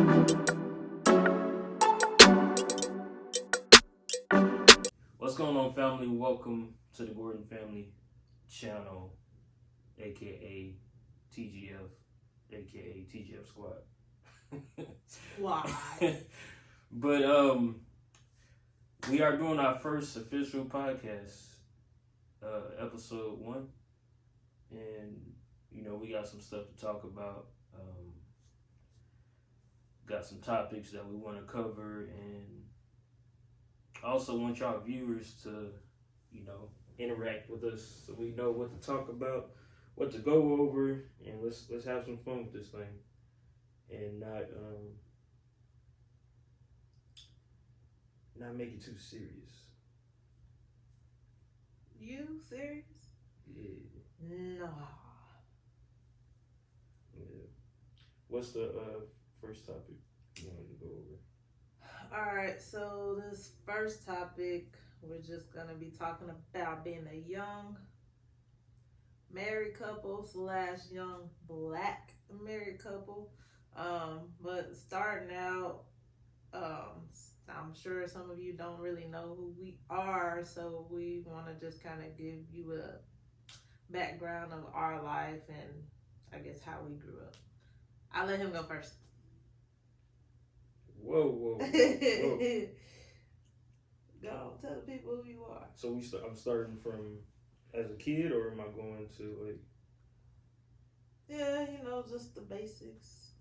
What's going on, family? Welcome to the Gordon Family Channel, aka TGF, aka TGF Squad. Why? But we are doing our first official podcast, episode 1, and we got some stuff to talk about. Got some topics that we want to cover, and also want y'all viewers to, interact with us so we know what to talk about, what to go over, and let's have some fun with this thing, and not make it too serious. You serious? Yeah. No. Yeah. What's the first topic you wanted to go over? Alright, so this first topic, we're just going to be talking about being a young married couple / young black married couple. But starting out, I'm sure some of you don't really know who we are, so we want to just kind of give you a background of our life and I guess how we grew up. I'll let him go first. Whoa. Go tell the people who you are. So I'm starting from as a kid, or am I going to like? Yeah, just the basics.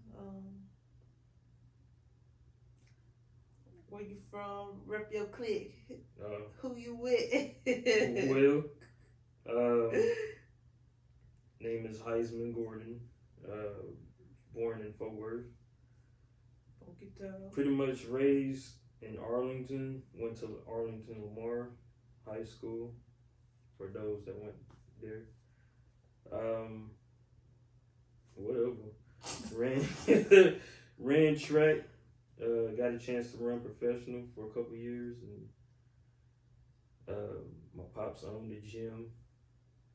Where you from? Rep your clique. Who you with? Name is Heisman Gordon. Born in Fort Worth. Pretty much raised in Arlington. Went to Arlington Lamar High School. For those that went there. Whatever. Ran track. Got a chance to run professional for a couple years, and my pops owned the gym.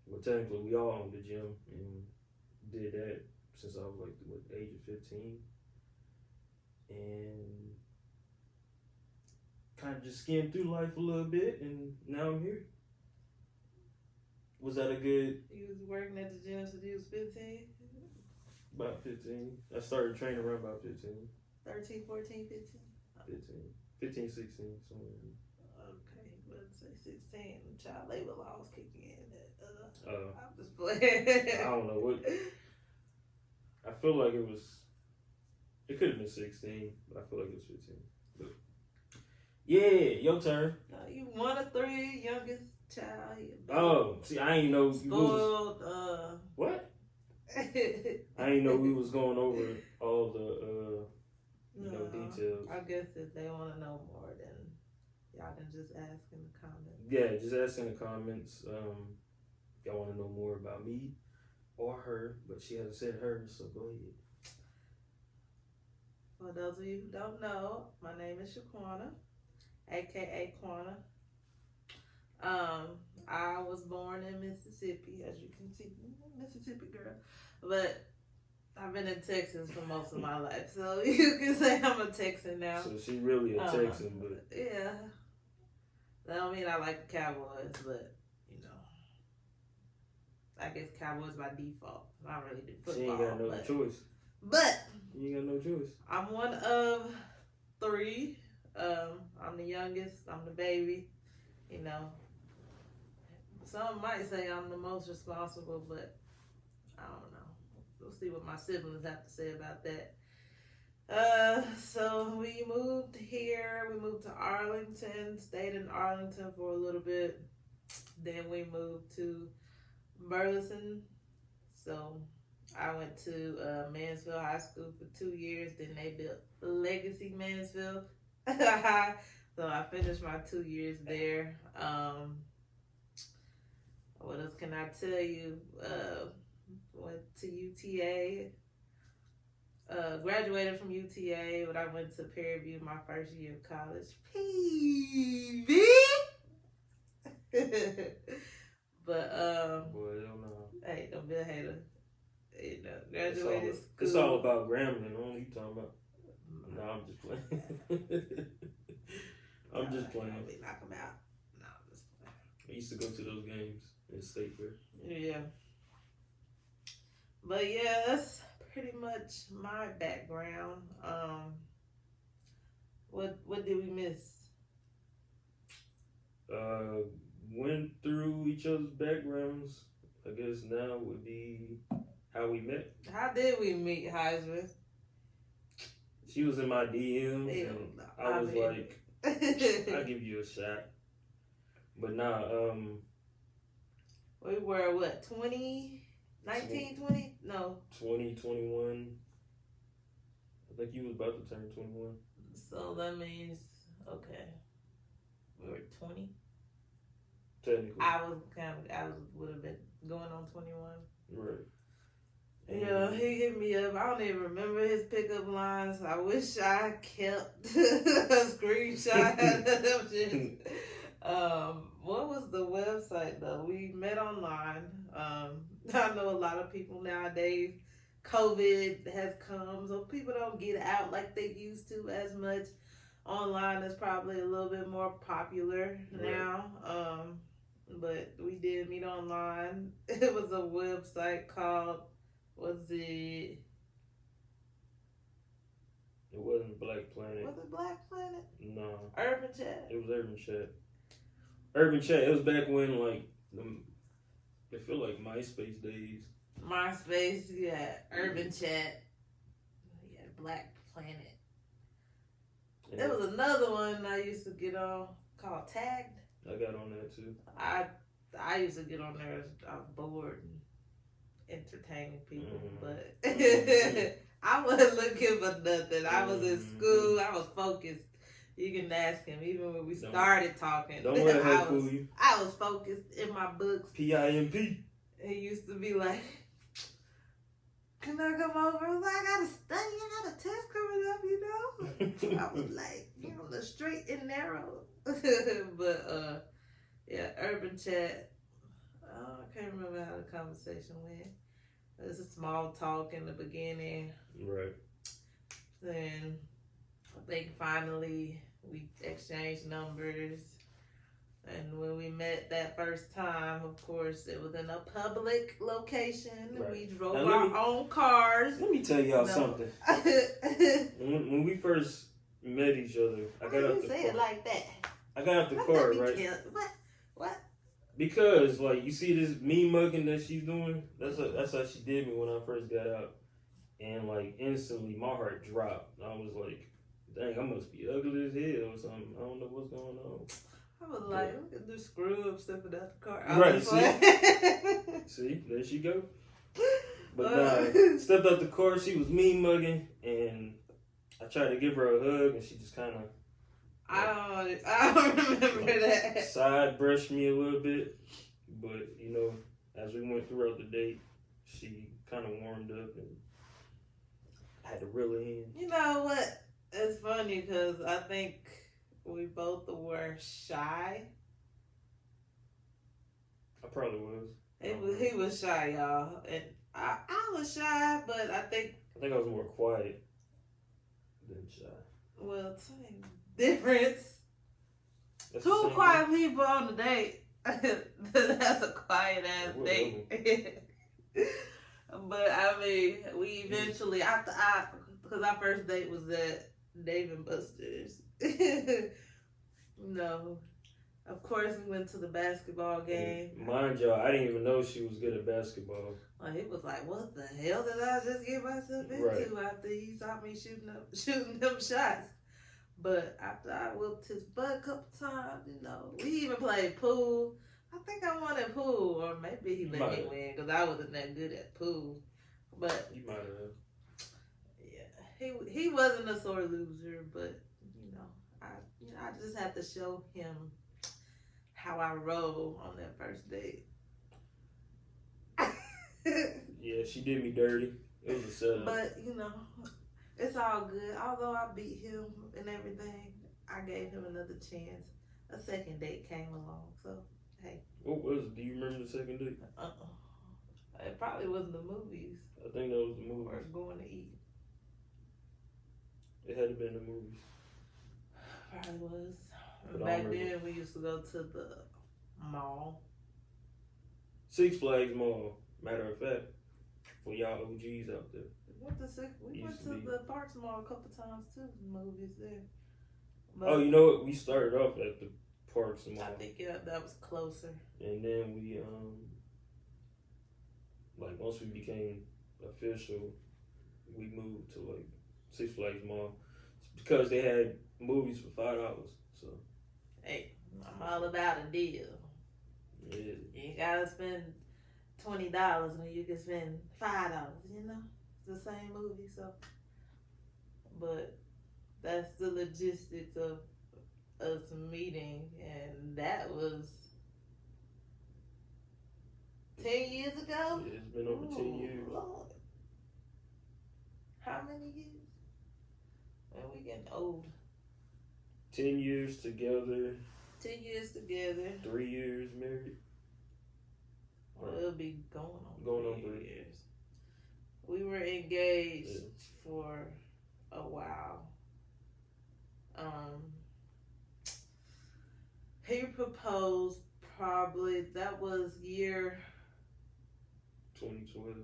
Well, technically, we all owned the gym, and did that since I was like the age of 15, and kind of just skimmed through life a little bit, and now I'm here. Was that a good? You was working at the gym since you was 15? About 15. I started training around about 15. 13, 14, 15? 15, 16, somewhere. Okay, let's say 16. Child labor laws kicking in. I'm just playing. I don't know what. I feel like it could have been 16, but I feel like it was 15. But yeah, your turn. You one of 3, youngest child. Oh, see, I ain't know. Spoiled. What? I ain't know we was going over all the details. I guess if they want to know more, then y'all can just ask in the comments. Yeah, just ask in the comments. Y'all want to know more about me or her, but she hasn't said her, so go ahead. For those of you who don't know, my name is Shaquana, aka Quana. I was born in Mississippi, as you can see, Mississippi girl, but I've been in Texas for most of my life, so you can say I'm a Texan now. So she really a Texan, but yeah. That don't mean I like the Cowboys, but I guess Cowboys by default. I don't really do football. She ain't got no choice. But you ain't got no choice. I'm one of 3. I'm the youngest. I'm the baby. Some might say I'm the most responsible, but I don't know. We'll see what my siblings have to say about that. So we moved here. We moved to Arlington. Stayed in Arlington for a little bit. Then we moved to Burleson. So I went to Mansfield High School for 2 years. Then they built Legacy Mansfield. So I finished my 2 years there. What else can I tell you? Went to UTA. Graduated from UTA, but I went to Perry View my first year of college. PV. But boy, I don't know. Hey, don't be a hater. Graduated school. It's all about Grambling. What are you talking about? I'm just playing. I'm just playing. We knock him out. No, I'm just playing. I used to go to those games in State Fair. Yeah. But yeah, that's pretty much my background. What did we miss? Went through each other's backgrounds. I guess now would be how we met. How did we meet, Heisman? She was in my DMs, and I was like, "I'll give you a shot." But nah, we were what, 20? 19, 20? No. 2021. I think you was about to turn 21. So that means, okay, we were 20. Technically. I would have been going on 21. Right. Yeah, he hit me up. I don't even remember his pickup lines. I wish I kept a screenshot of them shits. What was the website though? We met online. I know a lot of people nowadays, COVID has come, so people don't get out like they used to as much. Online is probably a little bit more popular now. But we did meet online. It was a website called, was it? It wasn't Black Planet. Was it Black Planet? No. Urban Chat. It was Urban Chat. Urban Chat. It was back when it feel like MySpace days. MySpace, yeah. Urban Chat. Yeah, Black Planet. And There was another one I used to get on called Tagged. I got on that too. I used to get on there as I was bored and entertaining people, but I wasn't looking for nothing. I was in school. I was focused. You can ask him. Even when we started talking, don't let her fool you. I was focused in my books. PIMP. He used to be like, "Can I come over?" I was like, "I gotta study. I got a test coming up, you know." I was like, the straight and narrow. But yeah, Urban Chat. I can't remember how the conversation went. It was a small talk in the beginning. Right. Then I think finally we exchanged numbers. And when we met that first time, of course, it was in a public location. Right. We drove our own cars. Let me tell y'all something. when we first met each other, I got out the car. Say it like that. I got out the car, right? What? Because you see this me mugging that she's doing. That's how she did me when I first got out, and instantly my heart dropped. I was like, "Dang, I must be ugly as hell or something. I don't know what's going on." I was like, "Look at this screw up stepping out the car." Right? See, there she go. But stepped out the car. She was me mugging, and I tried to give her a hug, and she just kind of. I don't remember that. Side brushed me a little bit, but as we went throughout the date, she kind of warmed up, and I had to reel her in. You know what? It's funny because I think we both were shy. I probably was. He was shy, y'all, and I was shy, but I think I was more quiet than shy. Well, same difference. That's Two quiet people on the date. That's a quiet ass date. But I mean, we eventually because our first date was at Dave and Buster's. No, of course we went to the basketball game. Mind y'all, I didn't even know she was good at basketball. He was like, "What the hell did I just get myself into?" After he saw me shooting them shots. But after I whooped his butt a couple times, we even played pool. I think I won at pool, or maybe he let me win because I wasn't that good at pool. But you might have. Yeah, he wasn't a sore loser, but I just had to show him how I roll on that first date. Yeah, she did me dirty. It was a setup. But it's all good. Although I beat him and everything, I gave him another chance. A second date came along, so hey. What was it? Do you remember the second date? It probably wasn't the movies. I think that was the movie. Or going to eat. It had to been the movies. Probably was. But I Back don't remember. then, we used to go to the mall. Six Flags Mall. Matter of fact, for y'all OGs out there. We went Used to to be. the Parks Mall a couple times too. Movies there. But Oh, you know what? We started off at the Parks Mall, I think that was closer. and then we like once we became official, we moved to like Six Flags Mall because they had movies for $5. So Hey, I'm all about a deal. yeah, You ain't gotta spend $20 when you can spend $5. You know, it's the same movie. So, but that's the logistics of us meeting, and that was 10 years ago. yeah, it's been over 10 years. Lord. How many years? Man, we getting old. 10 years together. 10 years together. 3 years married. Well, it'll be going on 3 3. years. We were engaged Yeah. for a while. He proposed probably, that was year 2012.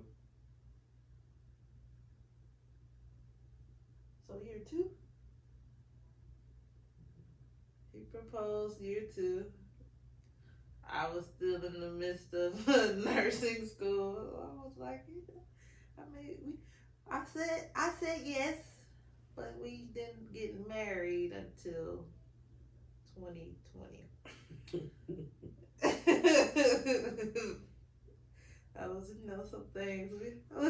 So year 2? He proposed year 2. I was still in the midst of nursing school. I was like, I said yes, but we didn't get married until 2020. That was, some things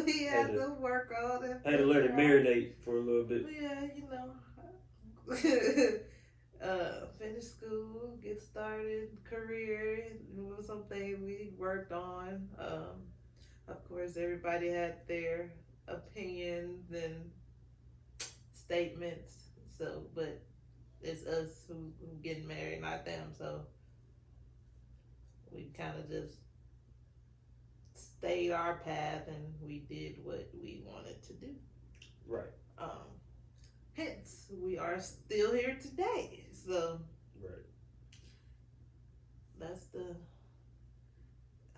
we had to work on. And I had to let it marinate for a little bit. Yeah, finish school, get started, career. It was something we worked on. Of course, everybody had their opinions and statements. So, but it's us who getting married, not them. So we kind of just stayed our path, and we did what we wanted to do. Right. Hence, we are still here today. So, right. That's the.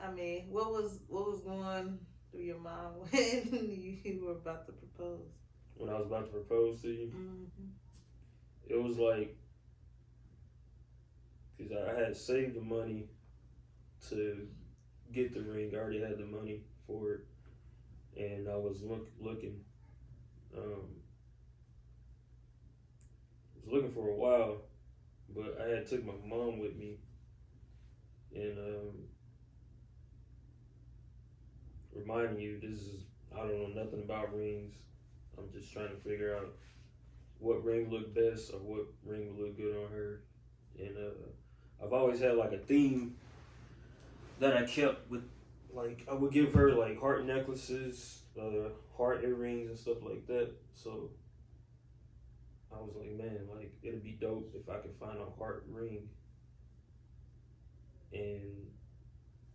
I mean, what was going through your mind when you were about to propose? When I was about to propose to you, Mm-hmm. it was like, because I had saved the money to get the ring. I already had the money for it, and I was looking. Was looking for a while, but I had took my mom with me, and reminding you, this is, I don't know nothing about rings. I'm just trying to figure out what ring looked best or what ring would look good on her, and I've always had like a theme that I kept with, like I would give her like heart necklaces, heart earrings and stuff like that. So I was like, man, like it'd be dope if I could find a heart ring. And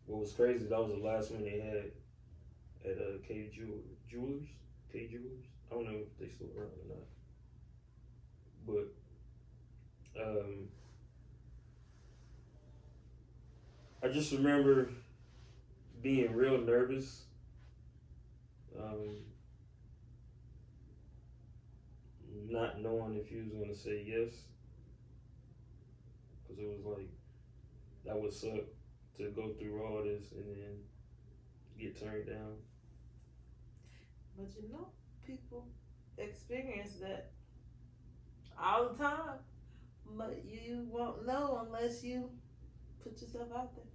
what was crazy, that was the last one they had at K Jewelers. I don't know if they still around or not. But I just remember being real nervous. Not knowing if he was gonna say yes, because it was like that would suck to go through all this and then get turned down. But people experience that all the time, but you won't know unless you put yourself out there.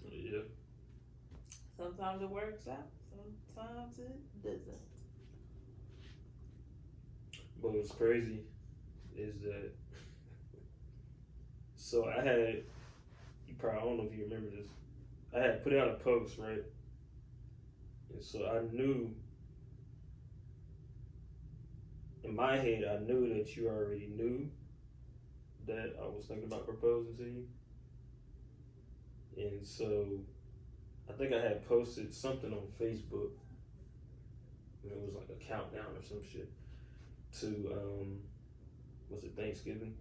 So yeah. Sometimes it works out, sometimes it doesn't. But what's crazy is that, so I had, you probably, I don't know if you remember this, I had put out a post, right? And so I knew, in my head, I knew that you already knew that I was thinking about proposing to you. And so I think I had posted something on Facebook. And it was like a countdown or some shit. to was it Thanksgiving?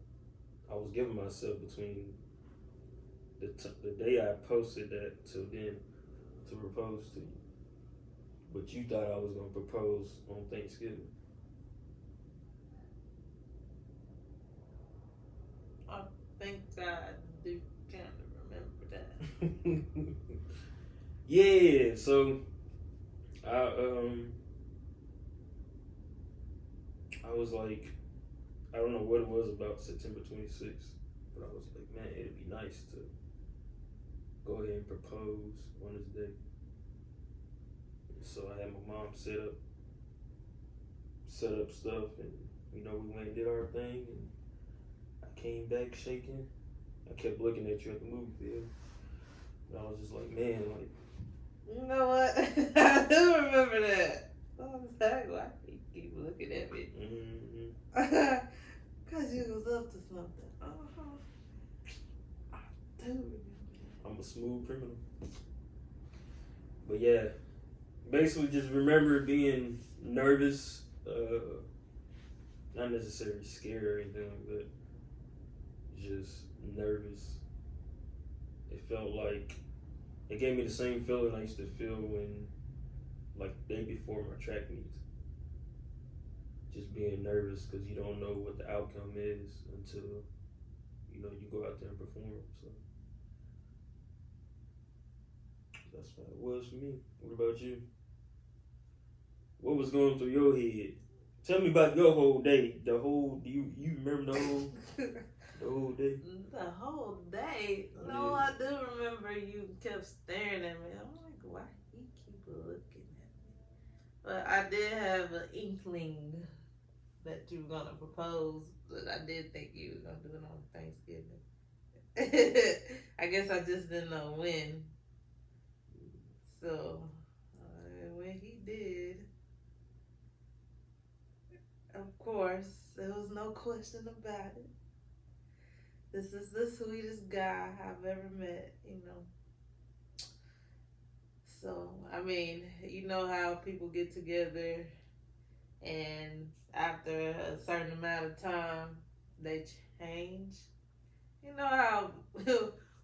I was giving myself between the day I posted that till then to propose to you. But you thought I was gonna propose on Thanksgiving. I think I do kind of remember that. Yeah, so I was like, I don't know what it was about September 26th, but I was like, man, it'd be nice to go ahead and propose on this day. So I had my mom set up stuff, and we went and did our thing, and I came back shaking. I kept looking at you at the movie theater, and I was just like, man, like, You know what? I do remember that. I was like, why you keep looking at me? Because you was up to something. I do remember that. I'm a smooth criminal. But yeah, basically just remember being nervous, not necessarily scared or anything like that, just nervous. It felt like, it gave me the same feeling I used to feel when, like, the day before my track meets. Just being nervous because you don't know what the outcome is until, you go out there and perform. So that's what it was for me. What about you? What was going through your head? Tell me about your whole day. Do you remember the whole the whole day? The whole day? No, Yeah. I do remember you kept staring at me. I'm like, why he keep looking at me? But I did have an inkling that you were gonna propose, but I did think you were gonna do it on Thanksgiving. I guess I just didn't know when. So when he did, of course, there was no question about it. This is the sweetest guy I've ever met, So, I mean, you know how people get together and after a certain amount of time, they change. You know how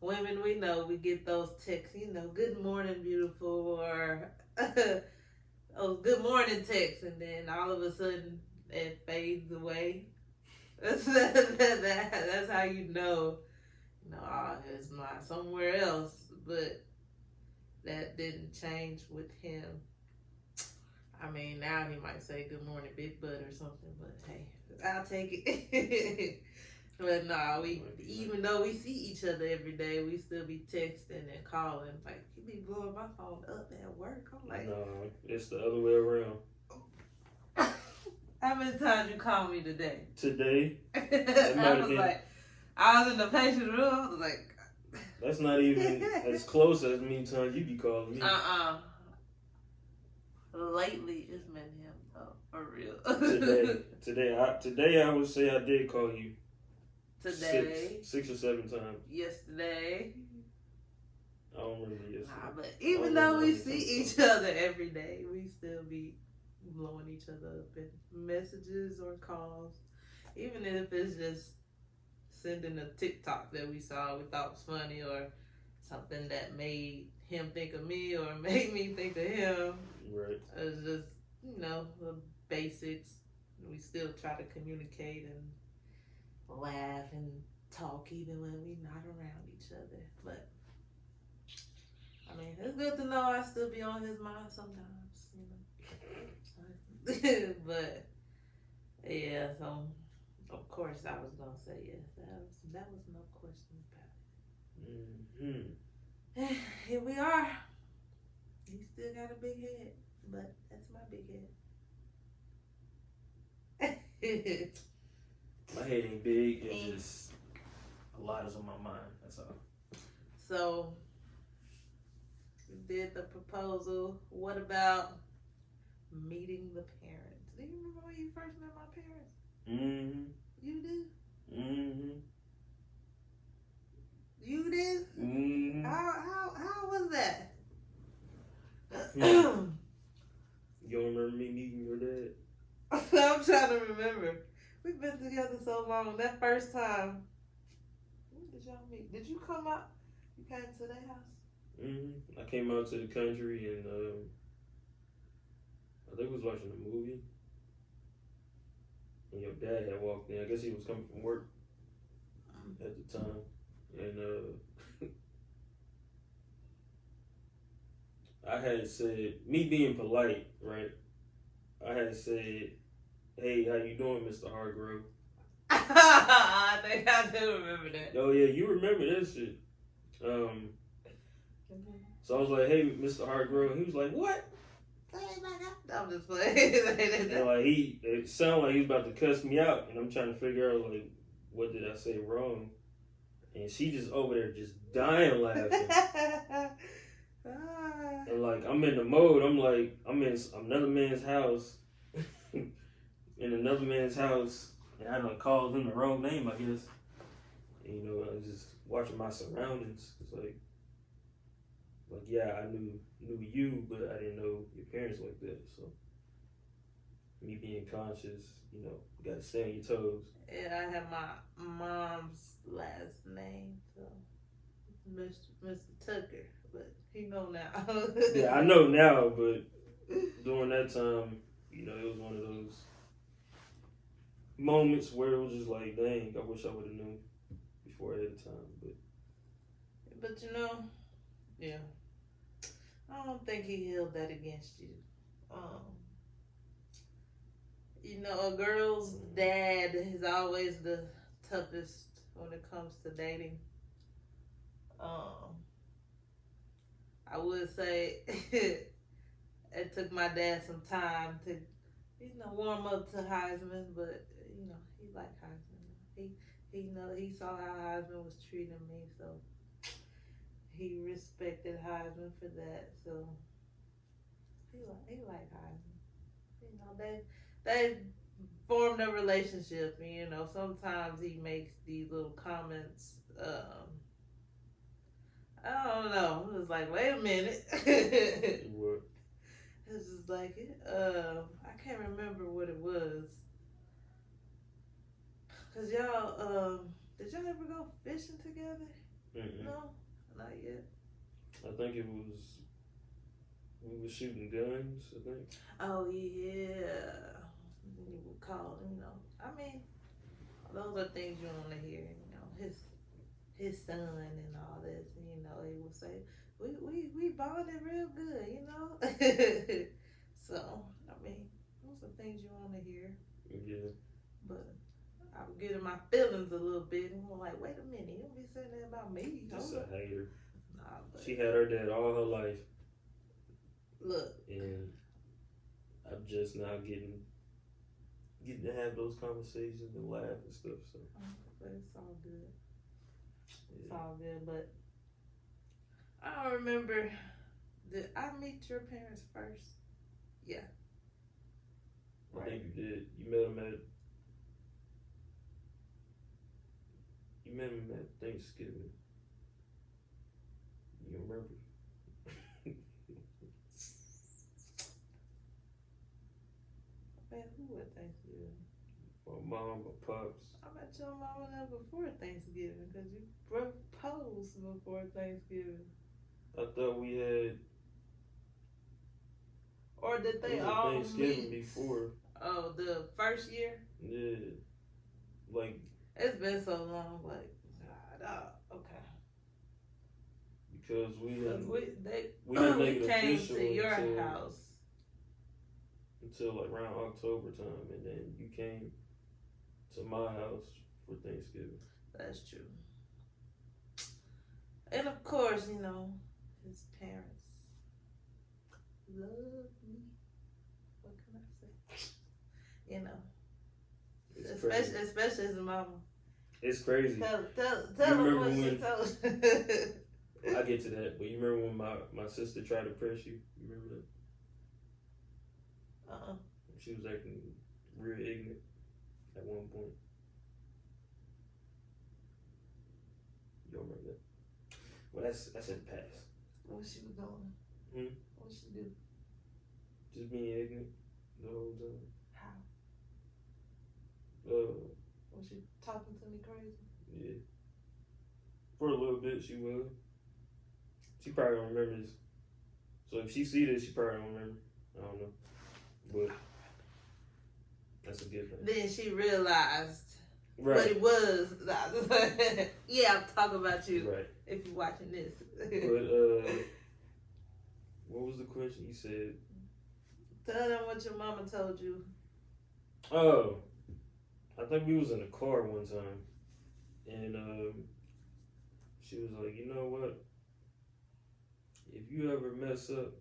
women, we know, we get those texts, good morning, beautiful, or oh, good morning texts, and then all of a sudden it fades away. That's how you know, it's not somewhere else, but that didn't change with him. I mean, now he might say good morning, big butt or something, but hey, I'll take it. But no, even though we see each other every day, we still be texting and calling. Like, he be blowing my phone up at work. I'm like, no, it's the other way around. How many times you called me today? Today? I was in the patient room. I was like, that's not even as close as many times you be calling me. Lately, it's been him, though, for real. Today, I would say I did call you. Today. Six or 7 times. Yesterday. I don't remember yesterday. Nah, but even though we see each other every day, we still be blowing each other up in messages or calls. Even if it's just sending a TikTok that we saw we thought was funny, or something that made him think of me or made me think of him. Right. It's just, the basics. We still try to communicate and laugh and talk even when we're not around each other. But, I mean, it's good to know I still be on his mind sometimes, But, yeah, so, of course I was going to say yes. That was no question about it. Mm-hmm. Here we are. He still got a big head, but that's my big head. My head ain't big, it's just a lot is on my mind, that's all. So, we did the proposal. What about meeting the parents? Do you remember when you first met my parents? Mm-hmm. You did? Mm-hmm. You did? Mm-hmm. How was that? You don't remember me meeting your dad? I'm trying to remember. We've been together so long. That first time, when did y'all meet? Did you come out? You came to their house? I came out to the country and I think we was watching a movie. And your dad had walked in. I guess he was coming from work at the time. And I had said, me being polite, right? I had said, "Hey, how you doing, Mr. Hargrove?" I think I do remember that. Oh yeah, you remember that shit. So I was like, "Hey, Mr. Hargrove." He was like, "What?" I'm just playing. And like it sounded like he was about to cuss me out, and I'm trying to figure out like, what did I say wrong? And she just over there just dying laughing. And like I'm in the mode. I'm like I'm in another man's house, in another man's house, and I done called him the wrong name, I guess. And, you know, I was just watching my surroundings. It's like yeah, I knew you, but I didn't know your parents like that. So me being conscious, you know, you gotta stay on your toes. Yeah, I have my mom's last name, so Mr. Tucker, but he know now. Yeah, I know now, but during that time, you know, it was one of those moments where it was just like, dang, I wish I would have known before ahead of time. But you know, yeah, I don't think he held that against you. You know, a girl's dad is always the toughest when it comes to dating. I would say it took my dad some time to, you know, warm up to Heisman, but you know, he liked Heisman. He saw how Heisman was treating me, so he respected Heisman for that. So he liked Heisman. You know, they formed a relationship, and you know, sometimes he makes these little comments. I don't know. It was like, wait a minute. What? It's just like, I can't remember what it was. Cause y'all, did y'all ever go fishing together? Mm-mm. No, not yet. I think it was we were shooting guns. I think. Oh yeah, you would call, you know. I mean, those are things you want to hear. You know, his son and all this. And, you know, he would say, we bonded real good. You know. So I mean, those are things you want to hear. Yeah. But I would get in my feelings a little bit, and I'm like, wait a minute, you don't be saying that about me. Just a hater. Nah, but She had her dad all her life. Look. And I'm just now getting to have those conversations and laugh and stuff. So. But it's all good. It's all good. But I don't remember. Did I meet your parents first? Yeah. I think you did. You met him at Thanksgiving. You remember? Man, who at Thanksgiving? My mom, my pops. I met your mama there before Thanksgiving because you proposed before Thanksgiving. I thought we had. Or did they all Thanksgiving meet before? Oh, the first year? Yeah. Like. It's been so long. Like, God, okay. Because we didn't we came to your house until like around October time, and then you came to my house for Thanksgiving. That's true. And of course, you know, his parents love me. What can I say? You know, especially his mama. It's crazy. Tell him what she told. I get to that, but you remember when my sister tried to press you? You remember that? She was acting real ignorant at one point. You don't remember that? Well, that's in the past. What she was doing? What she do? Just being ignorant the whole time. How? Was she talking to me crazy? Yeah. For a little bit, she was. She probably don't remember this. So if she see this, she probably don't remember. I don't know. But that's a good thing. Then she realized Right. what it was. Yeah, I'm talking about you. Right. If you're watching this. But what was the question you said? Tell them what your mama told you. Oh, I think we was in a car one time, and she was like, you know what? If you ever mess up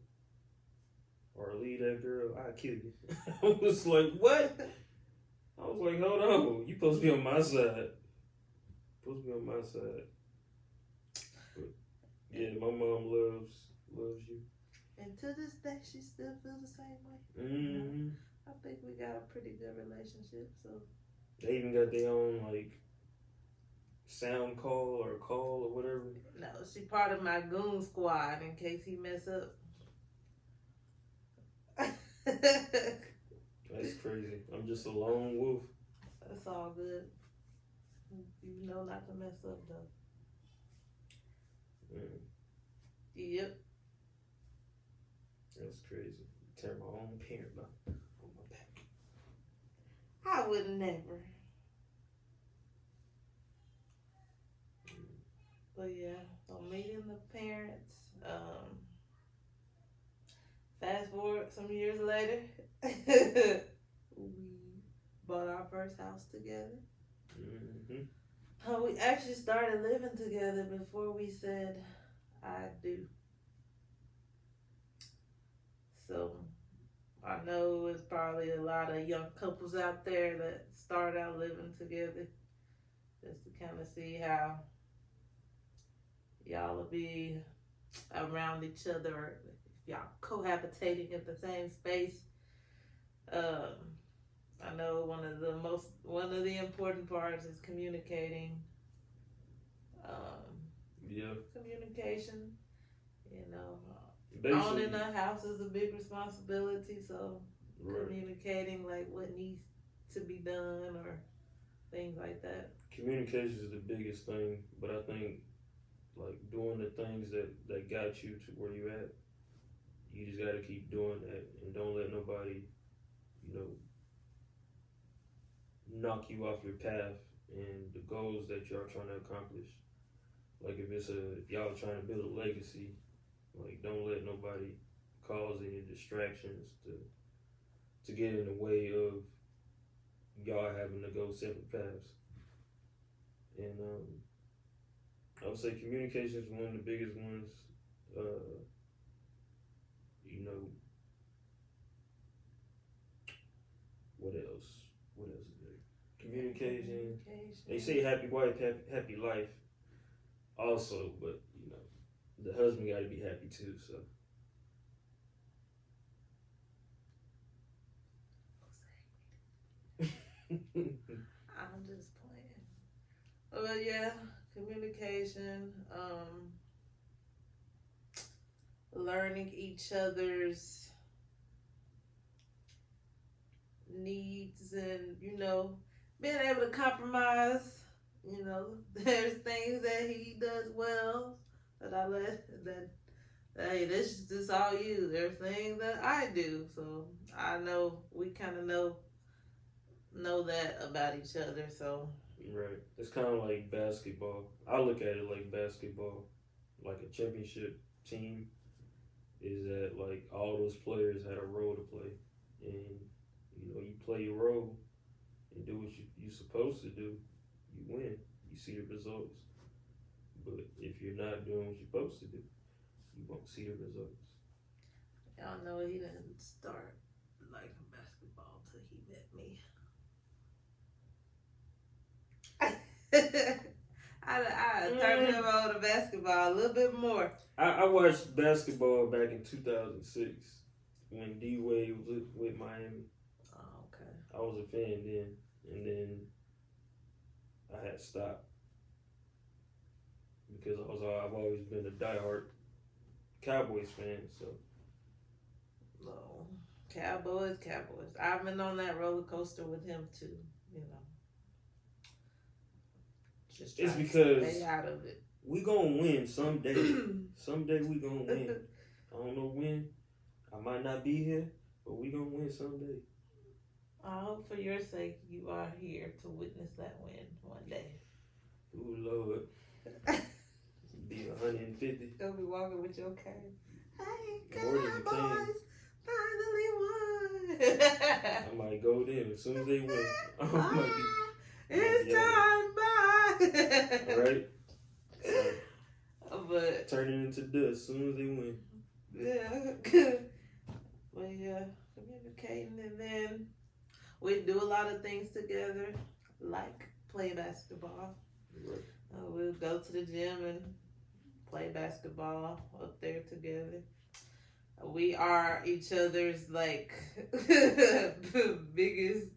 or leave that girl, I'll kill you. I was like, what? I was like, hold on, you supposed to be on my side. Supposed to be on my side. But yeah, my mom loves you. And to this day, she still feels the same way. Mm-hmm. I think we got a pretty good relationship. So they even got their own like sound call or whatever. no, she part of my goon squad in case he mess up. That's crazy. I'm just a lone wolf. That's all good. You know not to mess up though. Mm. Yep. That's crazy. Turn my own parent on my back. I would never. But yeah, on meeting the parents, fast forward some years later, we bought our first house together. Mm-hmm. We actually started living together before we said I do. So I know there's probably a lot of young couples out there that start out living together just to kind of see how y'all will be around each other, or if y'all cohabitating in the same space. I know one of the important parts is communicating. Yeah. Communication. You know, basically, owning a house is a big responsibility. So right. communicating like what needs to be done or things like that. Communication is the biggest thing, but I think like doing the things that got you to where you at, you just got to keep doing that and don't let nobody, knock you off your path and the goals that y'all trying to accomplish. Like if y'all trying to build a legacy, like don't let nobody cause any distractions to get in the way of y'all having to go separate paths. And I would say communication is one of the biggest ones. What else? What else is there? Communication. They say happy wife, happy life. Also, but the husband got to be happy too. So. I'm just playing. Well, yeah, communication, learning each other's needs, and being able to compromise. There's things that he does well that I hey, this is just all you. There's things that I do, so I know we kind of know that about each other. So right, it's kind of like basketball. I look at it like basketball, like a championship team. Is that like all those players had a role to play, and you play your role and do what you're supposed to do, you win. You see the results. But if you're not doing what you're supposed to do, you won't see the results. Y'all know he didn't start liking basketball till he met me. I turned him on to basketball a little bit more. I watched basketball back in 2006 when D Wade was with Miami. Oh, okay. I was a fan then, and then I had stopped because I've always been a diehard Cowboys fan. So. No, Cowboys. I've been on that roller coaster with him too. Just It's try to because stay out of it. we gonna win someday. Someday we gonna win. I don't know when. I might not be here, but we gonna win someday. I hope for your sake you are here to witness that win one day. Ooh, Lord. Be 150. Gonna be walking with your cane. Hey, More than the Cowboys, finally won. I might go there as soon as they win. I might be. It's time, bye. Alright? But Turning into dust as soon as they win. yeah. But yeah, communicating, and then we do a lot of things together, like play basketball. Right. We'll go to the gym and play basketball up there together. We are each other's like biggest.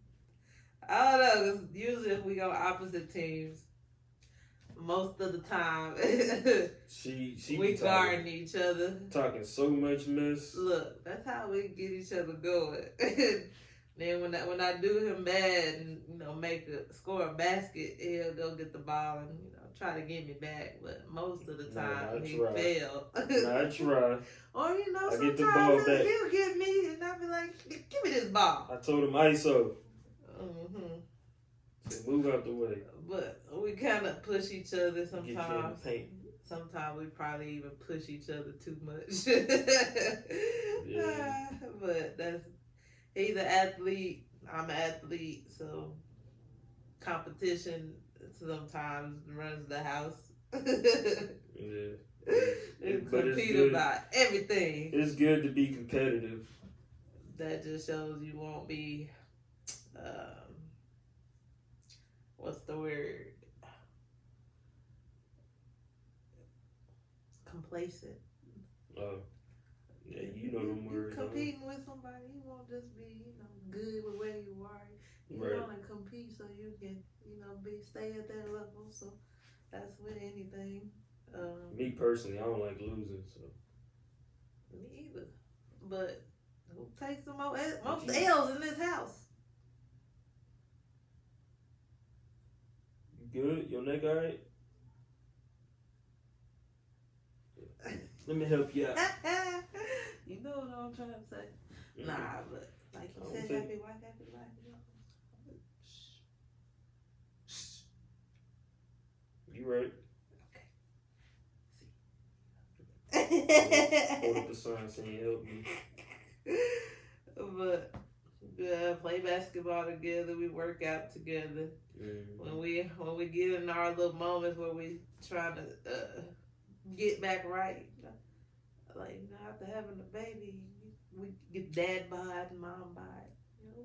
I don't know. 'Cause usually if we on opposite teams, most of the time She we be guarding each other. talking so much mess. Look, that's how we get each other going. Then when I do him bad and score a basket, he'll go get the ball and try to get me back. But most of the time he failed. Not try. Or I sometimes get the ball back. he'll get me and I'll be like, give me this ball. I told him ISO. Mm-hmm. So move out the way. But we kind of push each other Get you in the sometimes. paint. Sometimes we probably even push each other too much. Yeah. But he's an athlete, I'm an athlete, so competition sometimes runs the house. Yeah. We But it's compete good. about everything. It's good to be competitive. That just shows you won't be, what's the word? Complacent. Yeah, you know them words. You competing with somebody, you won't just be, good with where you are. You Right. want to compete so you can, stay at that level. So that's with anything. Me personally, I don't like losing, so. Me either. But who takes the most L's in this house? You good? Your neck alright? Let me help you out. You know what I'm trying to say. Mm-hmm. Nah, but like you said, happy wife, happy life. You right. Okay. Hold up the sign saying help me. But yeah, play basketball together. We work out together. Mm-hmm. When we get in our little moments where we trying to get back right, like after having a baby, we get dad bod and mom bod.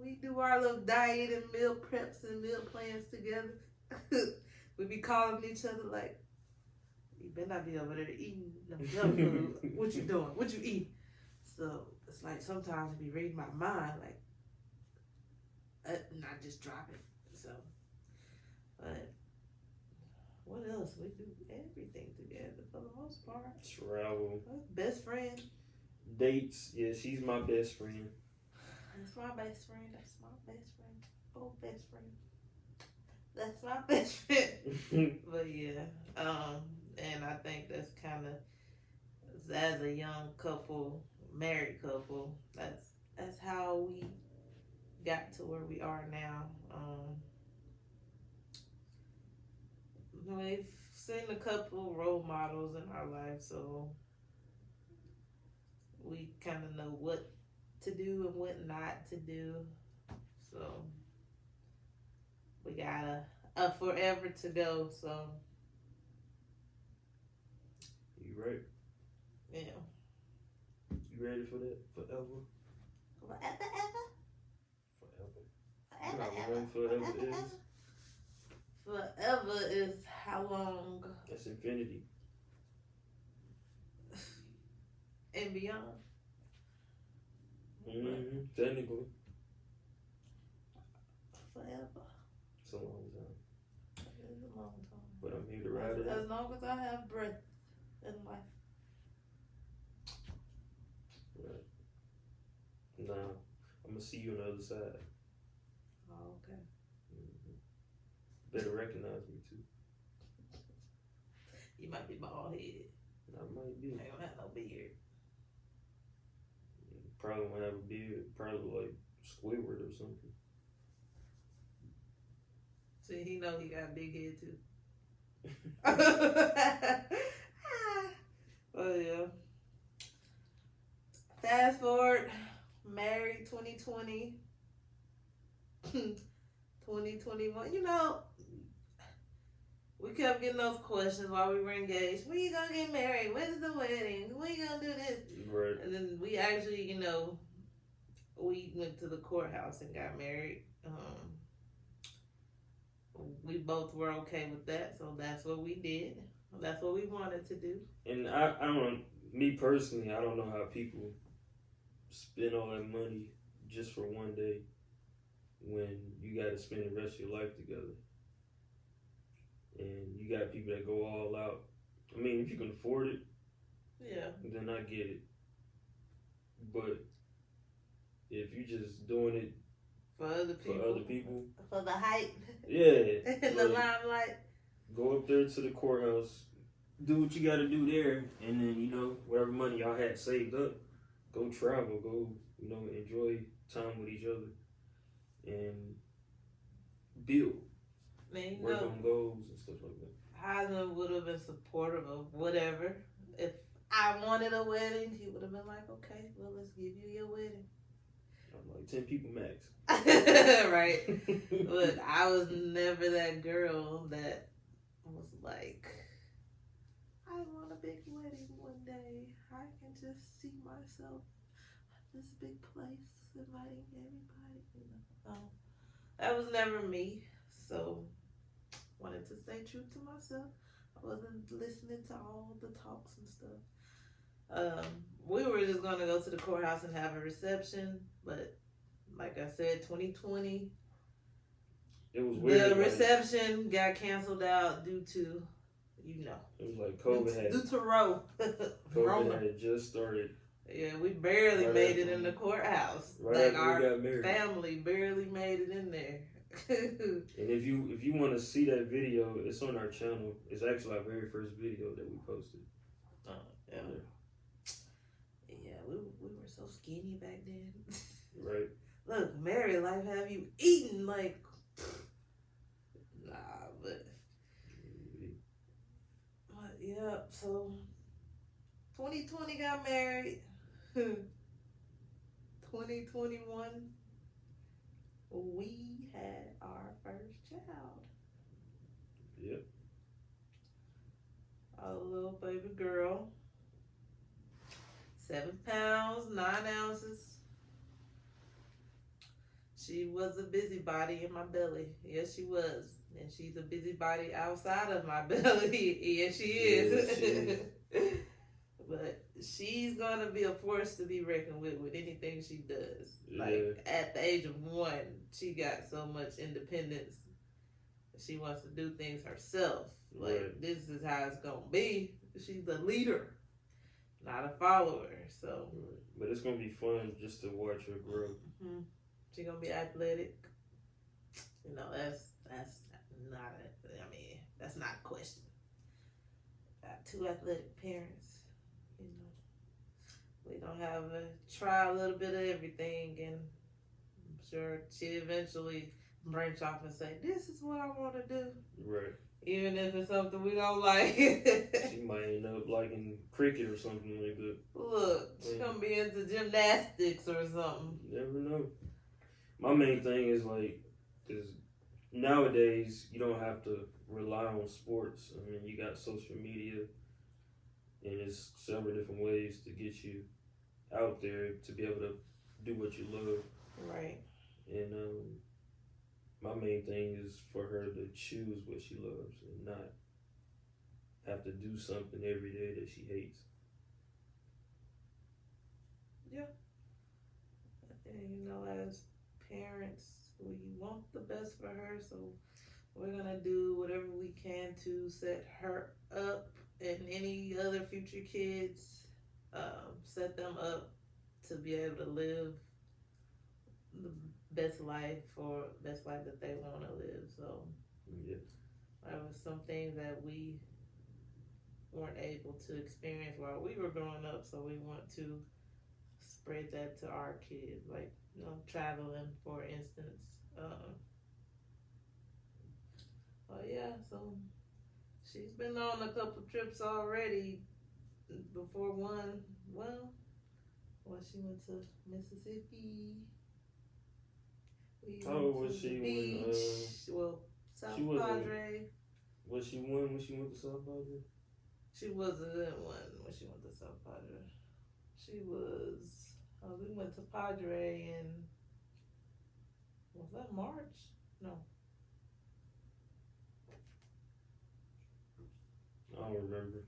We do our little diet and meal preps and meal plans together. We be calling each other like, you better not be over there eating no junk food. What you doing? What you eat? So it's like sometimes it be reading my mind, like, not just drop it. So, but what else? We do everything together for the most part. Travel. Best friend. Dates. Yeah, she's my best friend. That's my best friend. That's my best friend. Both best friends. That's my best friend. But yeah, and I think that's kind of, as a young couple, married couple, that's how we got to where we are now. We've seen a couple role models in our life, so we kind of know what to do and what not to do. So we got a forever to go. So You right? yeah. You ready for that? Forever? Forever. You know what forever is? Forever is how long That's infinity. and beyond. Mm-hmm. Technically. Forever. It's a long time. It's a long time. But I'm here to ride it out. As long as I have breath in life. Right. Nah. I'm going to see you on the other side. Oh, okay. Mm-hmm. Better recognize me too. He might be bald headed. I might be. Ain't gonna have no beard. Probably won't have a beard. Probably like Squidward or something. See, he know he got a big head too. Oh yeah. Fast forward, married 2020. 2021. You know, we kept getting those questions while we were engaged. When you gonna get married? When's the wedding? When you gonna do this? Right. And then we actually, you know, we went to the courthouse and got married. We both were okay with that, so that's what we did. That's what we wanted to do. And I don't. Me personally, I don't know how people spend all that money just for one day when you got to spend the rest of your life together. And you got people that go all out. I mean, if you can afford it, yeah, then I get it. But if you just doing it for other people, for the hype, yeah, and the limelight, go up there to the courthouse, do what you got to do there, and then, you know, whatever money y'all had saved up, go travel, go, you know, enjoy time with each other, and build, man, work on goals and stuff like that. Husband would have been supportive of whatever. If I wanted a wedding, he would have been like, okay, well, let's give you your wedding. I'm like 10 people max. Right. But I was never that girl that was like, I want a big wedding one day. I can just see myself at this big place inviting everybody. You know. That was never me. So wanted to stay true to myself. I wasn't listening to all the talks and stuff. We were just gonna go to the courthouse and have a reception, but like I said, 2020. It was weird. The reception got canceled out due to, you know. It was like COVID due to Roe. COVID had just started. Yeah, we barely made it in the courthouse. Right like after we got our married. family barely made it in there. And if you want to see that video, it's on our channel. It's actually our very first video that we posted. Yeah. Yeah, we were so skinny back then. Right. Look, married life have you eating like, nah, but yeah. So 2020 got married. 2021, we had our first child. Yep. A little baby girl. 7 pounds, 9 ounces. She was a busybody in my belly. Yes, she was. And she's a busybody outside of my belly. Yes, she is. Yes, she is. But she's going to be a force to be reckoned with anything she does. Yeah. Like, at the age of 1, she got so much independence. She wants to do things herself. Like, right. This is how it's going to be. She's a leader, not a follower. So, Right. But it's going to be fun just to watch her grow. Mm-hmm. She's going to be athletic. You know, that's not a question. Got 2 athletic parents. You know, we don't have try a little bit of everything, and I'm sure she eventually branch off and say, "This is what I want to do." Right. Even if it's something we don't like. She might end up liking cricket or something like that. Look, she's gonna be into gymnastics or something. You never know. My main thing is nowadays you don't have to rely on sports. I mean, you got social media, and there's several different ways to get you out there to be able to do what you love. Right. And my main thing is for her to choose what she loves and not have to do something every day that she hates. Yeah. And you know, as parents, we want the best for her, so we're gonna do whatever we can to set her up and any other future kids, set them up to be able to live the best life that they want to live. So yeah, that was some things that we weren't able to experience while we were growing up. So we want to spread that to our kids, like, you know, traveling, for instance. Oh yeah, so she's been on a couple trips already. Before one, well, she went to Mississippi. How old was she when Well, South she wasn't? Padre. Was she one when she went to South Padre? She wasn't one when she went to South Padre. She was. We went to Padre in. Was that March? No. I don't remember,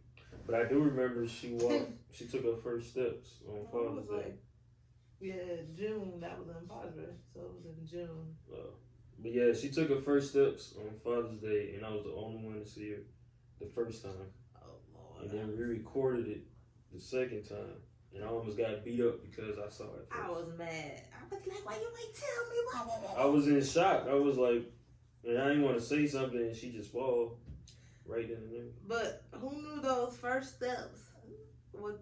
but I do remember she walked. She took her first steps on Father's Day. Like, yeah, June. That was in Padre, so it was in June. But yeah, she took her first steps on Father's Day, and I was the only one to see her the first time. Oh Lord! And then we recorded it the second time, and I almost got beat up because I saw it first. I was mad. I was like, "Why you ain't tell me why?" I was in shock. I was like, and I didn't want to say something, and she just fall right in there. But who knew those first steps would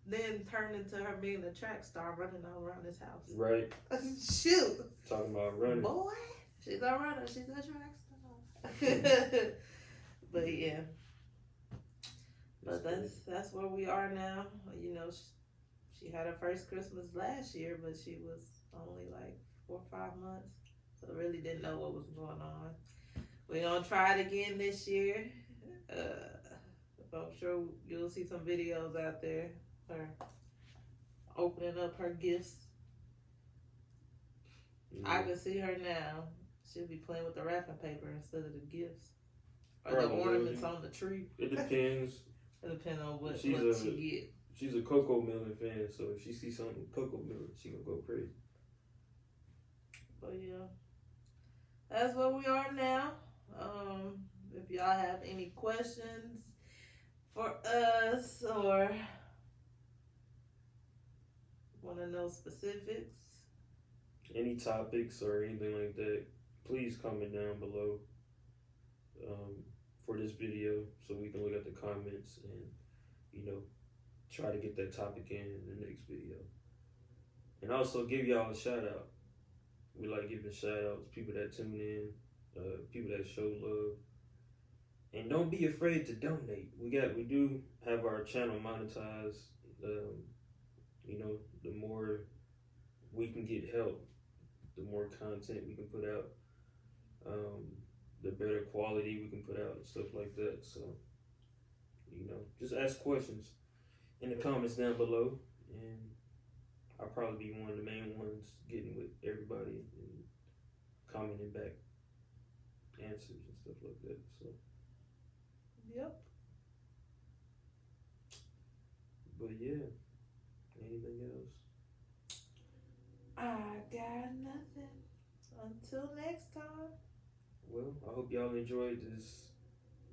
then turn into her being a track star running all around this house? Right. Shoot. Talking about running. Boy, she's a runner. She's a track star. But yeah. But that's where we are now. You know, she had her first Christmas last year, but she was only like 4 or 5 months, so really didn't know what was going on. We're gonna try it again this year. I'm sure you'll see some videos out there. Her opening up her gifts. Yeah. I can see her now. She'll be playing with the wrapping paper instead of the gifts. Or probably the ornaments on the tree. It depends. It depends on what she get. She's a Coco Melon fan, so if she sees something Coco Melon, she gonna go crazy. But yeah, that's where we are now. If y'all have any questions for us or want to know specifics, any topics or anything like that, please comment down below for this video so we can look at the comments and, you know, try to get that topic in the next video. And also give y'all a shout out. We like giving shout outs, people that tune in, people that show love. And don't be afraid to donate. We do have our channel monetized. You know, the more we can get help, the more content we can put out, the better quality we can put out and stuff like that. So, you know, just ask questions in the comments down below, and I'll probably be one of the main ones getting with everybody and commenting back answers and stuff like that. So, yep. But yeah, anything else? I got nothing. Until next time. Well, I hope y'all enjoyed this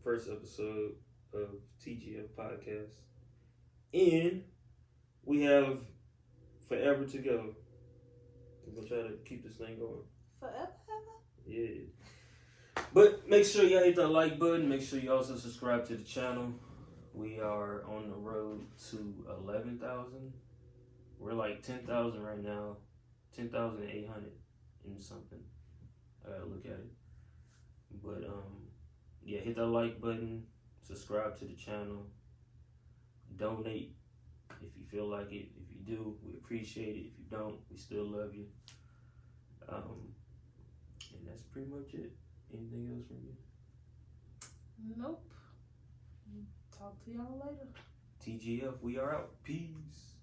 first episode of TGF Podcast. And we have forever to go. We're going to try to keep this thing going. Forever? Yeah. But make sure y'all hit that like button. Make sure you also subscribe to the channel. We are on the road to 11,000. We're like 10,000 right now. 10,800 and something. I gotta look at it. But yeah, hit that like button. Subscribe to the channel. Donate if you feel like it. If you do, we appreciate it. If you don't, we still love you. And that's pretty much it. Anything else from you? Nope. Talk to y'all later. TGF, we are out. Peace.